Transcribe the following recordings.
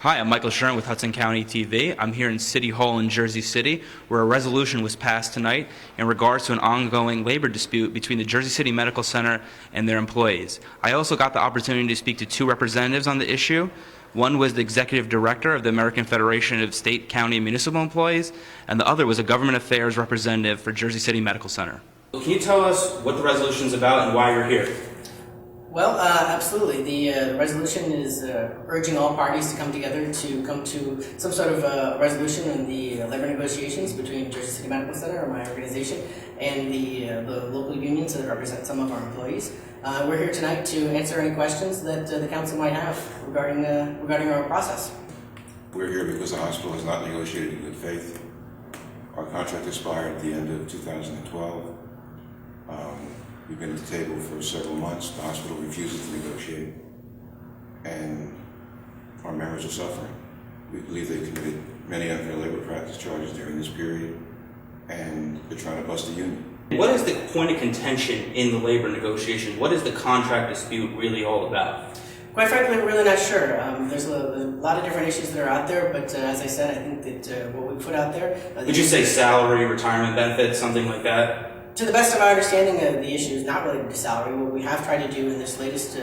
Hi, I'm Michael Sherman with Hudson County TV. I'm here in City Hall in Jersey City, where a resolution was passed tonight in regards to an ongoing labor dispute between the Jersey City Medical Center and their employees. I also got the opportunity to speak to two representatives on the issue. One was the executive director of the American Federation of State, County, and Municipal Employees, and the other was a government affairs representative for Jersey City Medical Center. Can you tell us what the resolution is about and why you're here? Well, absolutely. The resolution is urging all parties to come together to come to some sort of resolution in the labor negotiations between Jersey City Medical Center, or my organization, and the local unions that represent some of our employees. We're here tonight to answer any questions that the council might have regarding our process. We're here because the hospital has not negotiated in good faith. Our contract expired at the end of 2012. We've been at the table for several months. The hospital refuses to negotiate, and our members are suffering. We believe they committed many unfair labor practice charges during this period, and they're trying to bust the union. What is the point of contention in the labor negotiations? What is the contract dispute really all about? Quite frankly, we're really not sure. There's a lot of different issues that are out there, but as I said, I think that what we put out there... Would you say salary, retirement benefits, something like that? To the best of our understanding, the issue is not related to salary. What we have tried to do in this latest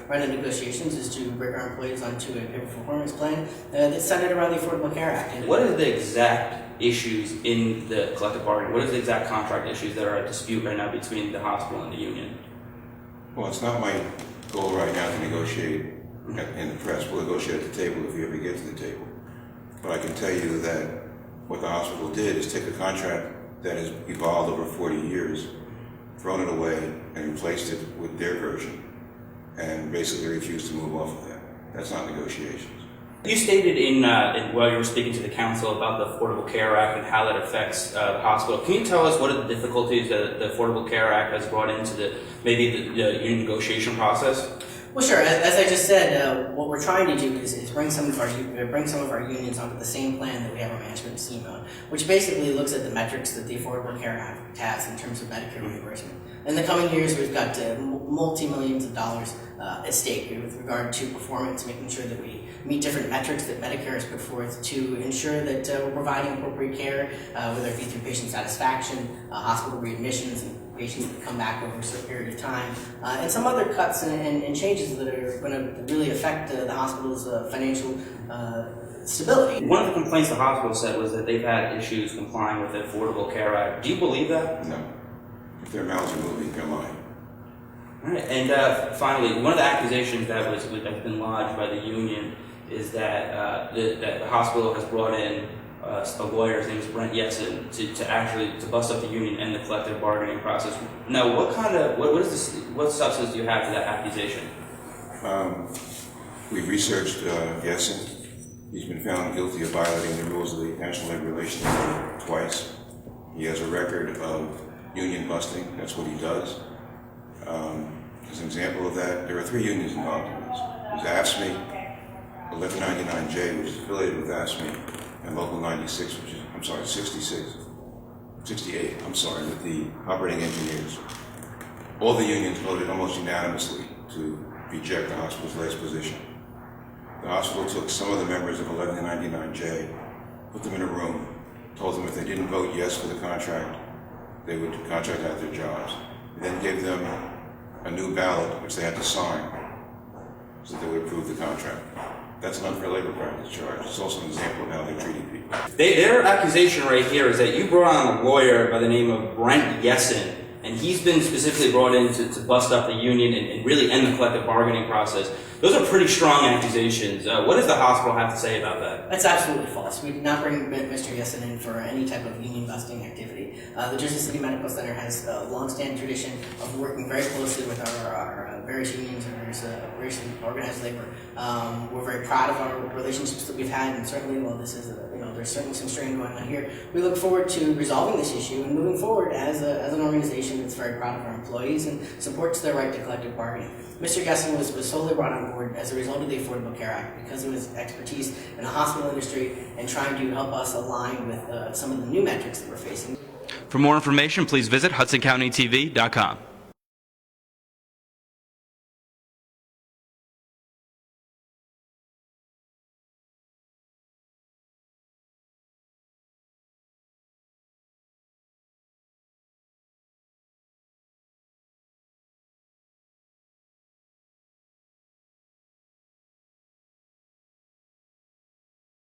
round of negotiations is to bring our employees onto a pay-for-performance plan that's centered around the Affordable Care Act. And what are the exact issues in the collective bargaining? What are the exact contract issues that are at dispute right now between the hospital and the union? Well, it's not my goal right now to negotiate in the press. We'll negotiate at the table if we ever get to the table. But I can tell you that what the hospital did is take a contract that has evolved over 40 years, thrown it away, and replaced it with their version, and basically refused to move off of that. That's not negotiations. You stated while you were speaking to the council about the Affordable Care Act and how that affects the hospital. Can you tell us what are the difficulties that the Affordable Care Act has brought into the union negotiation process? Well, sure. As I just said, what we're trying to do is bring some of our unions onto the same plan that we have our management team on, which basically looks at the metrics that the Affordable Care Act has in terms of Medicare reimbursement. In the coming years, we've got multi-millions of dollars at stake with regard to performance, making sure that we meet different metrics that Medicare has put forth to ensure that we're providing appropriate care, whether it be through patient satisfaction, hospital readmissions, and patients that come back over a certain period of time, and some other cuts and changes that are going to really affect the hospital's financial stability. One of the complaints the hospital said was that they've had issues complying with the Affordable Care Act. Do you believe that? No. If their mouths are moving, they're lying. All right. And finally, one of the accusations that has been lodged by the union is that the hospital has brought in a lawyer, his name is Brent Yesin, to bust up the union and the collective bargaining process. Now, what substance do you have to that accusation? We researched Yesin. He's been found guilty of violating the rules of the National Labor Relations Board twice. He has a record of union busting. That's what he does. As an example of that, there are three unions involved in this. There's AFSCME, 1199J, which is affiliated with AFSCME, and Local 96, 68, with the operating engineers. All the unions voted almost unanimously to reject the hospital's latest position. The hospital took some of the members of 1199J, put them in a room, told them if they didn't vote yes for the contract, they would contract out their jobs. And then gave them a new ballot, which they had to sign, so that they would approve the contract. That's an unfair labor practice charge. It's also an example of how they're treating people. Their accusation right here is that you brought on a lawyer by the name of Brent Yesin, and he's been specifically brought in to bust up the union and really end the collective bargaining process. Those are pretty strong accusations. What does the hospital have to say about that? That's absolutely false. We did not bring Mr. Yesin in for any type of union busting activity. The Jersey City Medical Center has a long-standing tradition of working very closely with our various unions and various organized labor. We're very proud of our relationships that we've had, and certainly, while this is there's certainly some strain going on here, we look forward to resolving this issue and moving forward as an organization that's very proud of our employees and supports their right to collective bargaining. Mr. Yesin was solely brought on board as a result of the Affordable Care Act because of his expertise in the hospital industry and trying to help us align with some of the new metrics that we're facing. For more information, please visit HudsonCountyTV.com.